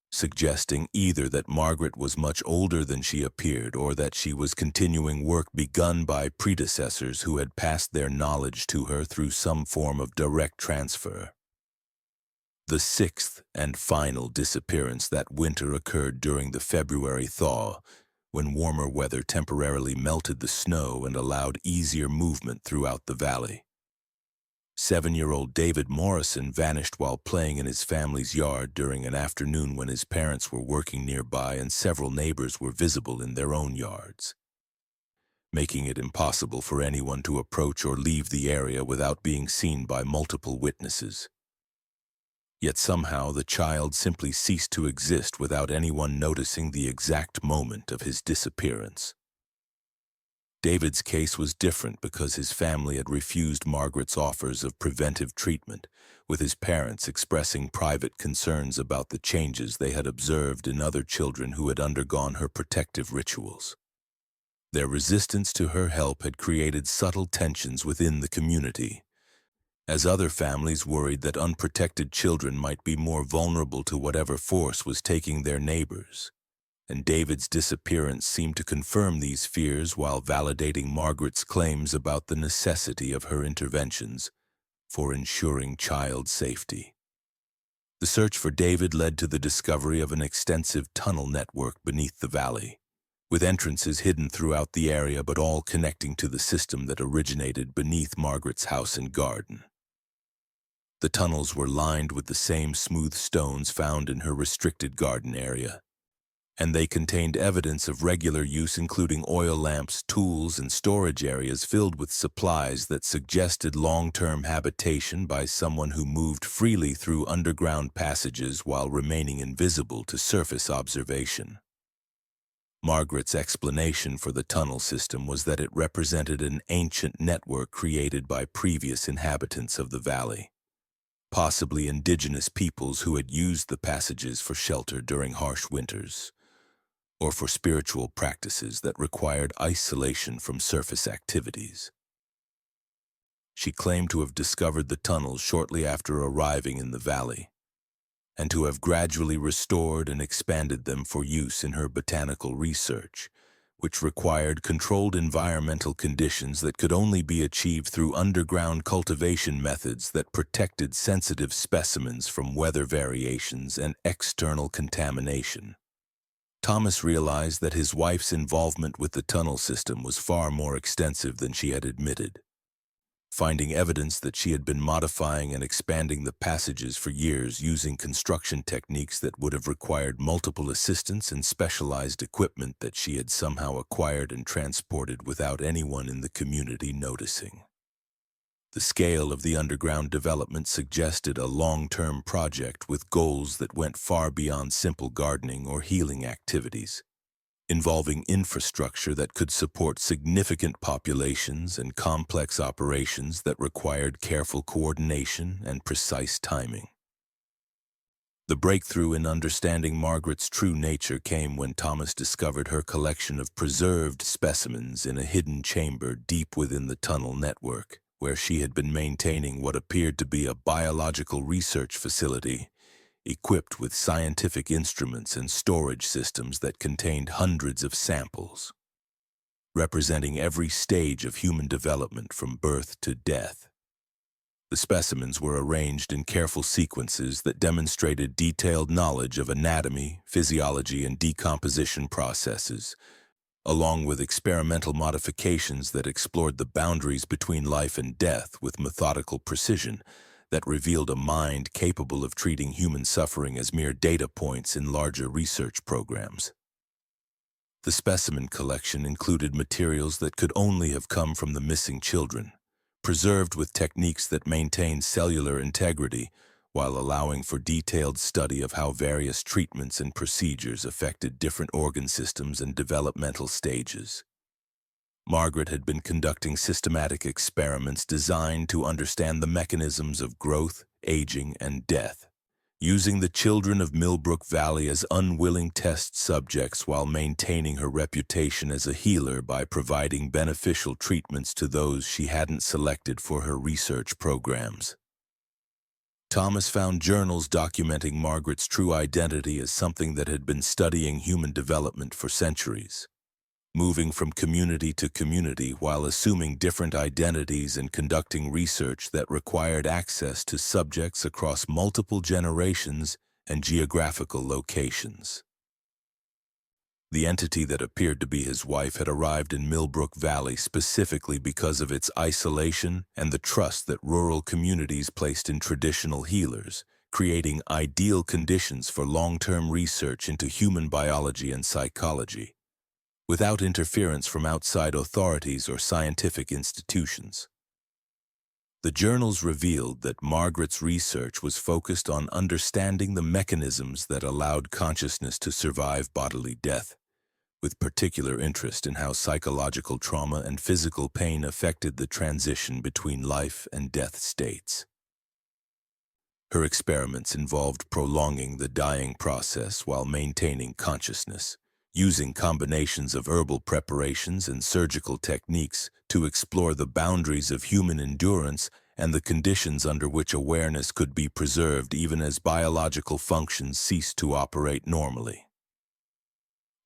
suggesting either that Margaret was much older than she appeared or that she was continuing work begun by predecessors who had passed their knowledge to her through some form of direct transfer. The sixth and final disappearance that winter occurred during the February thaw, when warmer weather temporarily melted the snow and allowed easier movement throughout the valley. 7-year-old David Morrison vanished while playing in his family's yard during an afternoon when his parents were working nearby and several neighbors were visible in their own yards, making it impossible for anyone to approach or leave the area without being seen by multiple witnesses. Yet somehow the child simply ceased to exist without anyone noticing the exact moment of his disappearance. David's case was different because his family had refused Margaret's offers of preventive treatment, with his parents expressing private concerns about the changes they had observed in other children who had undergone her protective rituals. Their resistance to her help had created subtle tensions within the community, as other families worried that unprotected children might be more vulnerable to whatever force was taking their neighbors. And David's disappearance seemed to confirm these fears while validating Margaret's claims about the necessity of her interventions for ensuring child safety. The search for David led to the discovery of an extensive tunnel network beneath the valley, with entrances hidden throughout the area but all connecting to the system that originated beneath Margaret's house and garden. The tunnels were lined with the same smooth stones found in her restricted garden area, and they contained evidence of regular use, including oil lamps, tools, and storage areas filled with supplies that suggested long-term habitation by someone who moved freely through underground passages while remaining invisible to surface observation. Margaret's explanation for the tunnel system was that it represented an ancient network created by previous inhabitants of the valley, possibly indigenous peoples who had used the passages for shelter during harsh winters, or for spiritual practices that required isolation from surface activities. She claimed to have discovered the tunnels shortly after arriving in the valley, and to have gradually restored and expanded them for use in her botanical research, which required controlled environmental conditions that could only be achieved through underground cultivation methods that protected sensitive specimens from weather variations and external contamination. Thomas realized that his wife's involvement with the tunnel system was far more extensive than she had admitted. Finding evidence that she had been modifying and expanding the passages for years using construction techniques that would have required multiple assistants and specialized equipment that she had somehow acquired and transported without anyone in the community noticing. The scale of the underground development suggested a long-term project with goals that went far beyond simple gardening or healing activities, involving infrastructure that could support significant populations and complex operations that required careful coordination and precise timing. The breakthrough in understanding Margaret's true nature came when Thomas discovered her collection of preserved specimens in a hidden chamber deep within the tunnel network, where she had been maintaining what appeared to be a biological research facility, equipped with scientific instruments and storage systems that contained hundreds of samples, representing every stage of human development from birth to death. The specimens were arranged in careful sequences that demonstrated detailed knowledge of anatomy, physiology, and decomposition processes, along with experimental modifications that explored the boundaries between life and death with methodical precision that revealed a mind capable of treating human suffering as mere data points in larger research programs. The specimen collection included materials that could only have come from the missing children, preserved with techniques that maintained cellular integrity while allowing for detailed study of how various treatments and procedures affected different organ systems and developmental stages. Margaret had been conducting systematic experiments designed to understand the mechanisms of growth, aging, and death, using the children of Millbrook Valley as unwilling test subjects while maintaining her reputation as a healer by providing beneficial treatments to those she hadn't selected for her research programs. Thomas found journals documenting Margaret's true identity as something that had been studying human development for centuries, moving from community to community while assuming different identities and conducting research that required access to subjects across multiple generations and geographical locations. The entity that appeared to be his wife had arrived in Millbrook Valley specifically because of its isolation and the trust that rural communities placed in traditional healers, creating ideal conditions for long-term research into human biology and psychology, without interference from outside authorities or scientific institutions. The journals revealed that Margaret's research was focused on understanding the mechanisms that allowed consciousness to survive bodily death, with particular interest in how psychological trauma and physical pain affected the transition between life and death states. Her experiments involved prolonging the dying process while maintaining consciousness, using combinations of herbal preparations and surgical techniques to explore the boundaries of human endurance and the conditions under which awareness could be preserved even as biological functions ceased to operate normally.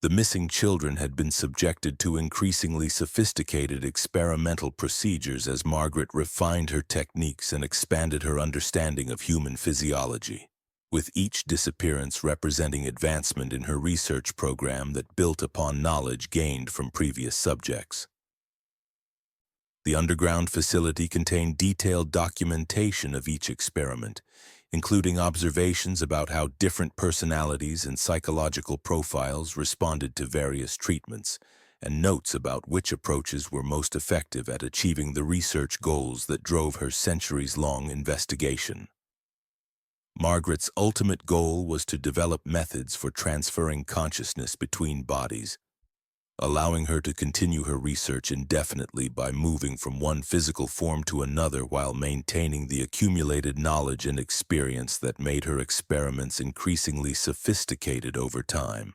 The missing children had been subjected to increasingly sophisticated experimental procedures as Margaret refined her techniques and expanded her understanding of human physiology, with each disappearance representing advancement in her research program that built upon knowledge gained from previous subjects. The underground facility contained detailed documentation of each experiment, including observations about how different personalities and psychological profiles responded to various treatments, and notes about which approaches were most effective at achieving the research goals that drove her centuries-long investigation. Margaret's ultimate goal was to develop methods for transferring consciousness between bodies, allowing her to continue her research indefinitely by moving from one physical form to another while maintaining the accumulated knowledge and experience that made her experiments increasingly sophisticated over time.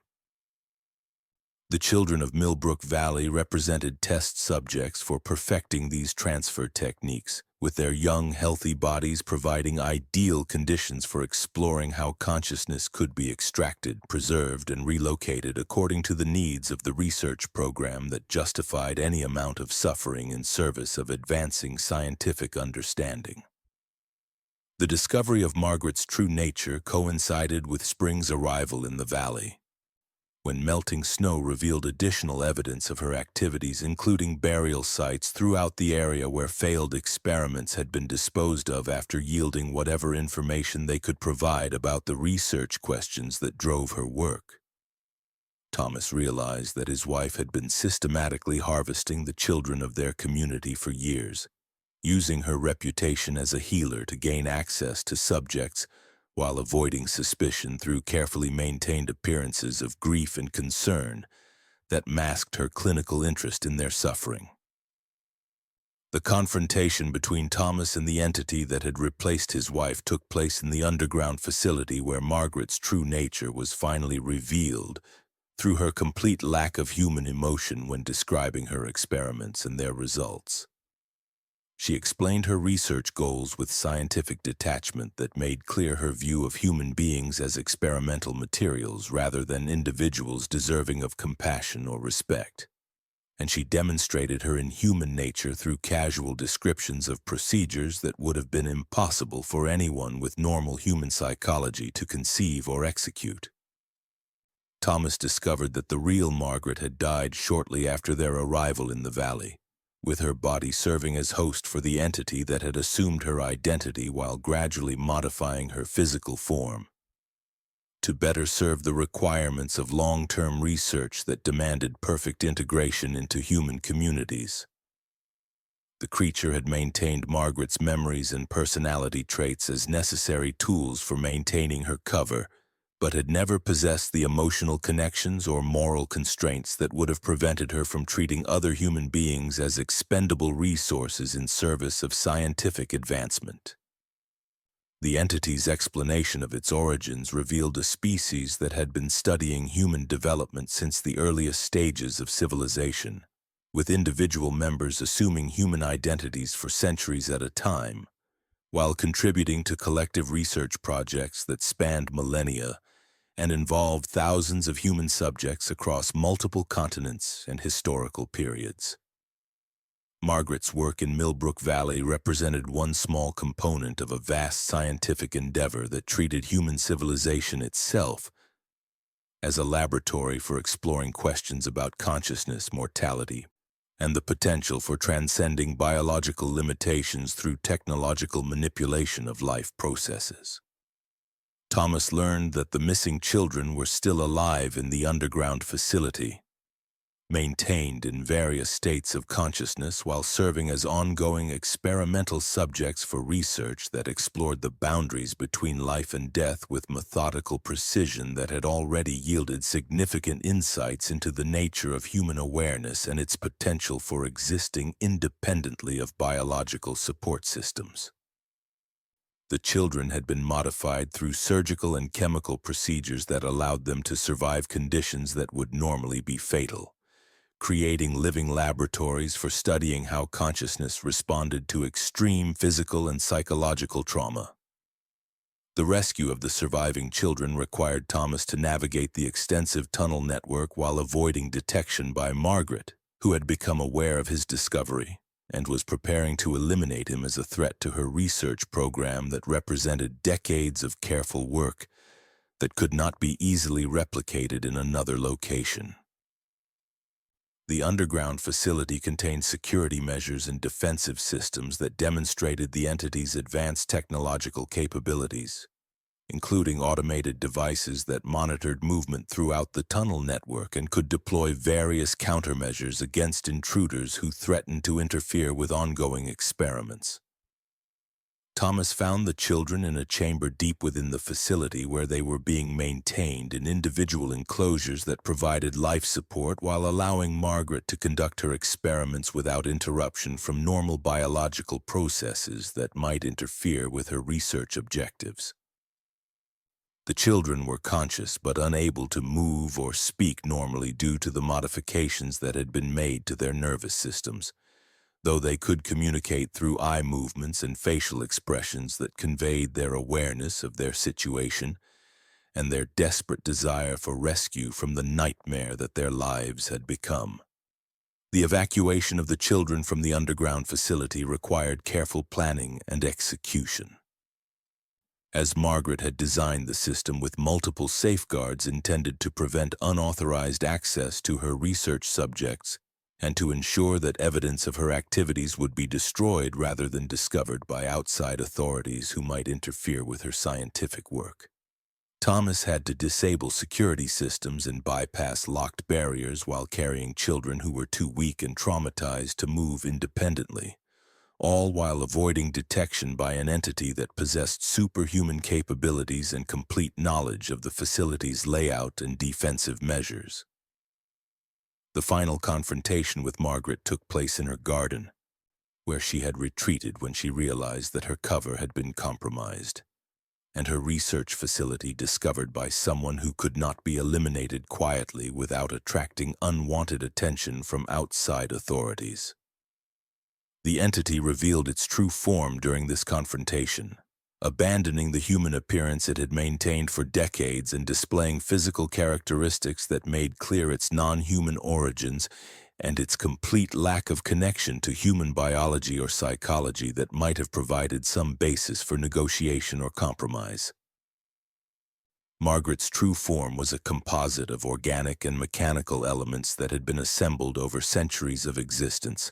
The children of Millbrook Valley represented test subjects for perfecting these transfer techniques, with their young, healthy bodies providing ideal conditions for exploring how consciousness could be extracted, preserved, and relocated according to the needs of the research program that justified any amount of suffering in service of advancing scientific understanding. The discovery of Margaret's true nature coincided with spring's arrival in the valley, when melting snow revealed additional evidence of her activities, including burial sites throughout the area where failed experiments had been disposed of after yielding whatever information they could provide about the research questions that drove her work. Thomas realized that his wife had been systematically harvesting the children of their community for years, using her reputation as a healer to gain access to subjects while avoiding suspicion through carefully maintained appearances of grief and concern that masked her clinical interest in their suffering. The confrontation between Thomas and the entity that had replaced his wife took place in the underground facility where Margaret's true nature was finally revealed through her complete lack of human emotion when describing her experiments and their results. She explained her research goals with scientific detachment that made clear her view of human beings as experimental materials rather than individuals deserving of compassion or respect. And she demonstrated her inhuman nature through casual descriptions of procedures that would have been impossible for anyone with normal human psychology to conceive or execute. Thomas discovered that the real Margaret had died shortly after their arrival in the valley, with her body serving as host for the entity that had assumed her identity while gradually modifying her physical form to better serve the requirements of long-term research that demanded perfect integration into human communities. The creature had maintained Margaret's memories and personality traits as necessary tools for maintaining her cover, but had never possessed the emotional connections or moral constraints that would have prevented her from treating other human beings as expendable resources in service of scientific advancement. The entity's explanation of its origins revealed a species that had been studying human development since the earliest stages of civilization, with individual members assuming human identities for centuries at a time, while contributing to collective research projects that spanned millennia and involved thousands of human subjects across multiple continents and historical periods. Margaret's work in Millbrook Valley represented one small component of a vast scientific endeavor that treated human civilization itself as a laboratory for exploring questions about consciousness, mortality, and the potential for transcending biological limitations through technological manipulation of life processes. Thomas learned that the missing children were still alive in the underground facility, maintained in various states of consciousness while serving as ongoing experimental subjects for research that explored the boundaries between life and death with methodical precision that had already yielded significant insights into the nature of human awareness and its potential for existing independently of biological support systems. The children had been modified through surgical and chemical procedures that allowed them to survive conditions that would normally be fatal, creating living laboratories for studying how consciousness responded to extreme physical and psychological trauma. The rescue of the surviving children required Thomas to navigate the extensive tunnel network while avoiding detection by Margaret, who had become aware of his discovery and was preparing to eliminate him as a threat to her research program that represented decades of careful work that could not be easily replicated in another location. The underground facility contained security measures and defensive systems that demonstrated the entity's advanced technological capabilities, including automated devices that monitored movement throughout the tunnel network and could deploy various countermeasures against intruders who threatened to interfere with ongoing experiments. Thomas found the children in a chamber deep within the facility where they were being maintained in individual enclosures that provided life support while allowing Margaret to conduct her experiments without interruption from normal biological processes that might interfere with her research objectives. The children were conscious but unable to move or speak normally due to the modifications that had been made to their nervous systems, though they could communicate through eye movements and facial expressions that conveyed their awareness of their situation and their desperate desire for rescue from the nightmare that their lives had become. The evacuation of the children from the underground facility required careful planning and execution. As Margaret had designed the system with multiple safeguards intended to prevent unauthorized access to her research subjects and to ensure that evidence of her activities would be destroyed rather than discovered by outside authorities who might interfere with her scientific work. Thomas had to disable security systems and bypass locked barriers while carrying children who were too weak and traumatized to move independently, all while avoiding detection by an entity that possessed superhuman capabilities and complete knowledge of the facility's layout and defensive measures. The final confrontation with Margaret took place in her garden, where she had retreated when she realized that her cover had been compromised, and her research facility discovered by someone who could not be eliminated quietly without attracting unwanted attention from outside authorities. The entity revealed its true form during this confrontation, abandoning the human appearance it had maintained for decades and displaying physical characteristics that made clear its non-human origins and its complete lack of connection to human biology or psychology that might have provided some basis for negotiation or compromise. Margaret's true form was a composite of organic and mechanical elements that had been assembled over centuries of existence,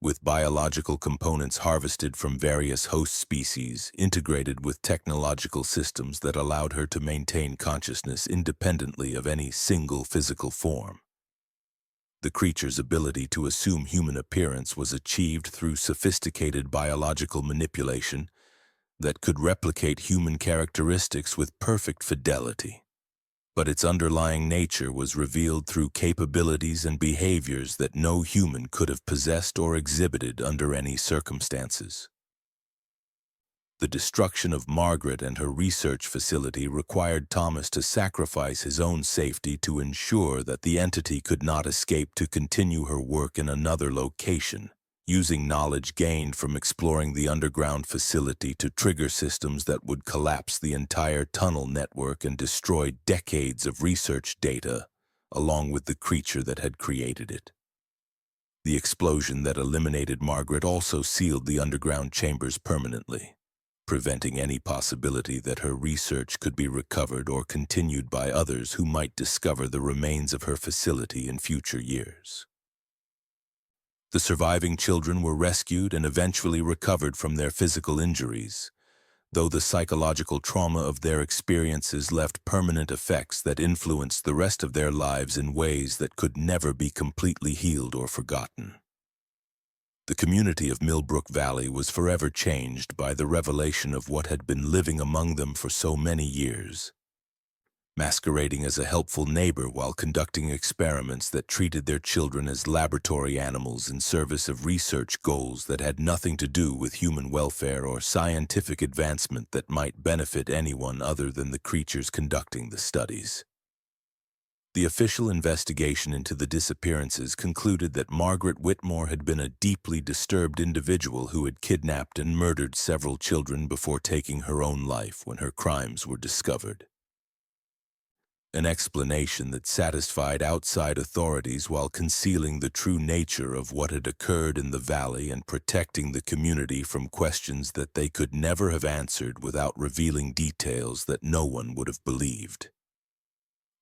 with biological components harvested from various host species, integrated with technological systems that allowed her to maintain consciousness independently of any single physical form. The creature's ability to assume human appearance was achieved through sophisticated biological manipulation that could replicate human characteristics with perfect fidelity. But its underlying nature was revealed through capabilities and behaviors that no human could have possessed or exhibited under any circumstances. The destruction of Margaret and her research facility required Thomas to sacrifice his own safety to ensure that the entity could not escape to continue her work in another location, using knowledge gained from exploring the underground facility to trigger systems that would collapse the entire tunnel network and destroy decades of research data, along with the creature that had created it. The explosion that eliminated Margaret also sealed the underground chambers permanently, preventing any possibility that her research could be recovered or continued by others who might discover the remains of her facility in future years. The surviving children were rescued and eventually recovered from their physical injuries, though the psychological trauma of their experiences left permanent effects that influenced the rest of their lives in ways that could never be completely healed or forgotten. The community of Millbrook Valley was forever changed by the revelation of what had been living among them for so many years, masquerading as a helpful neighbor while conducting experiments that treated their children as laboratory animals in service of research goals that had nothing to do with human welfare or scientific advancement that might benefit anyone other than the creatures conducting the studies. The official investigation into the disappearances concluded that Margaret Whitmore had been a deeply disturbed individual who had kidnapped and murdered several children before taking her own life when her crimes were discovered. An explanation that satisfied outside authorities while concealing the true nature of what had occurred in the valley and protecting the community from questions that they could never have answered without revealing details that no one would have believed.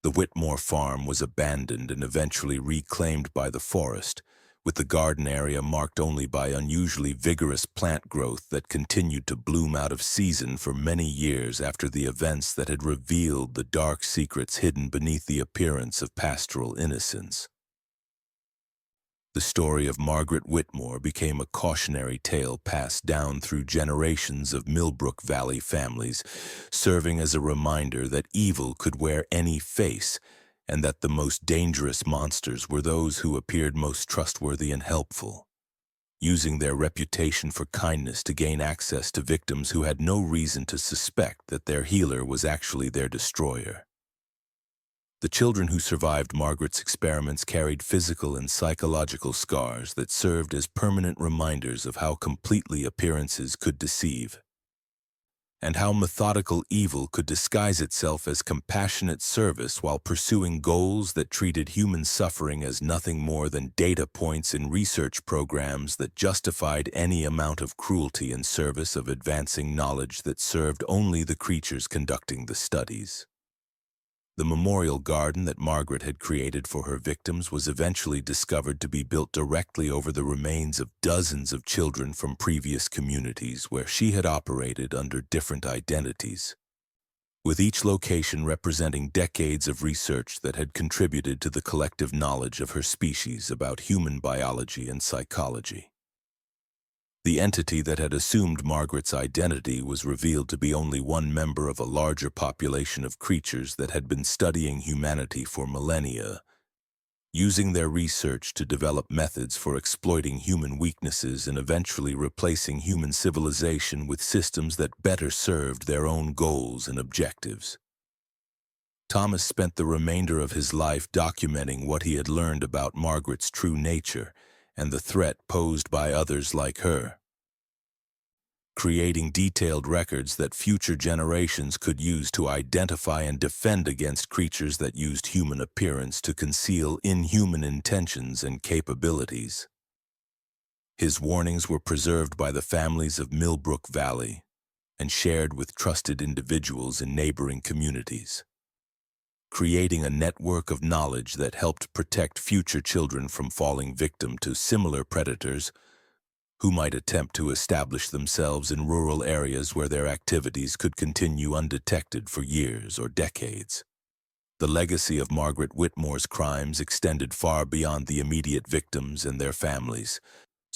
The Whitmore farm was abandoned and eventually reclaimed by the forest, with the garden area marked only by unusually vigorous plant growth that continued to bloom out of season for many years after the events that had revealed the dark secrets hidden beneath the appearance of pastoral innocence. The story of Margaret Whitmore became a cautionary tale passed down through generations of Millbrook Valley families, serving as a reminder that evil could wear any face and that the most dangerous monsters were those who appeared most trustworthy and helpful, using their reputation for kindness to gain access to victims who had no reason to suspect that their healer was actually their destroyer. The children who survived Margaret's experiments carried physical and psychological scars that served as permanent reminders of how completely appearances could deceive, and how methodical evil could disguise itself as compassionate service while pursuing goals that treated human suffering as nothing more than data points in research programs that justified any amount of cruelty in service of advancing knowledge that served only the creatures conducting the studies. The memorial garden that Margaret had created for her victims was eventually discovered to be built directly over the remains of dozens of children from previous communities where she had operated under different identities, with each location representing decades of research that had contributed to the collective knowledge of her species about human biology and psychology. The entity that had assumed Margaret's identity was revealed to be only one member of a larger population of creatures that had been studying humanity for millennia, using their research to develop methods for exploiting human weaknesses and eventually replacing human civilization with systems that better served their own goals and objectives. Thomas spent the remainder of his life documenting what he had learned about Margaret's true nature and the threat posed by others like her, creating detailed records that future generations could use to identify and defend against creatures that used human appearance to conceal inhuman intentions and capabilities. His warnings were preserved by the families of Millbrook Valley and shared with trusted individuals in neighboring communities, creating a network of knowledge that helped protect future children from falling victim to similar predators who might attempt to establish themselves in rural areas where their activities could continue undetected for years or decades. The legacy of Margaret Whitmore's crimes extended far beyond the immediate victims and their families,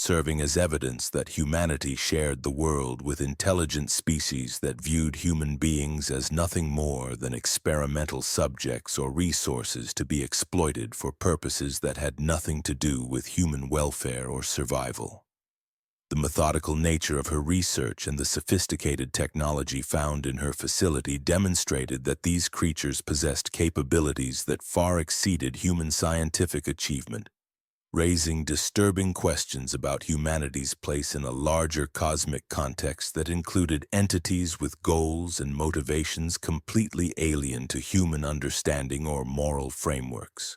serving as evidence that humanity shared the world with intelligent species that viewed human beings as nothing more than experimental subjects or resources to be exploited for purposes that had nothing to do with human welfare or survival. The methodical nature of her research and the sophisticated technology found in her facility demonstrated that these creatures possessed capabilities that far exceeded human scientific achievement, raising disturbing questions about humanity's place in a larger cosmic context that included entities with goals and motivations completely alien to human understanding or moral frameworks.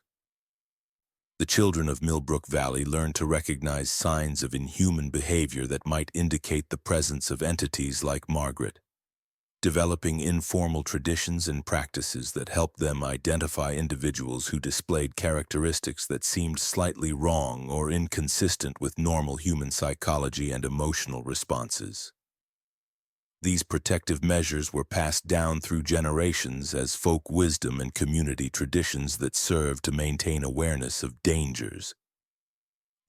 The children of Millbrook Valley learned to recognize signs of inhuman behavior that might indicate the presence of entities like Margaret, developing informal traditions and practices that helped them identify individuals who displayed characteristics that seemed slightly wrong or inconsistent with normal human psychology and emotional responses. These protective measures were passed down through generations as folk wisdom and community traditions that served to maintain awareness of dangers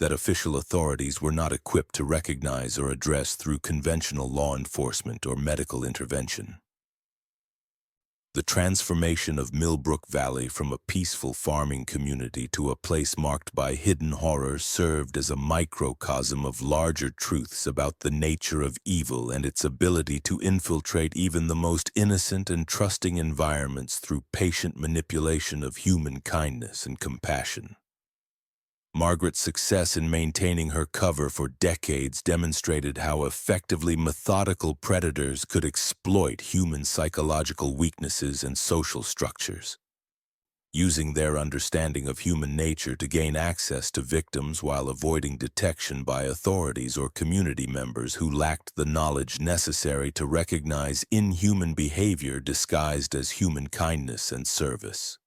that official authorities were not equipped to recognize or address through conventional law enforcement or medical intervention. The transformation of Millbrook Valley from a peaceful farming community to a place marked by hidden horror served as a microcosm of larger truths about the nature of evil and its ability to infiltrate even the most innocent and trusting environments through patient manipulation of human kindness and compassion. Margaret's success in maintaining her cover for decades demonstrated how effectively methodical predators could exploit human psychological weaknesses and social structures, using their understanding of human nature to gain access to victims while avoiding detection by authorities or community members who lacked the knowledge necessary to recognize inhuman behavior disguised as human kindness and service.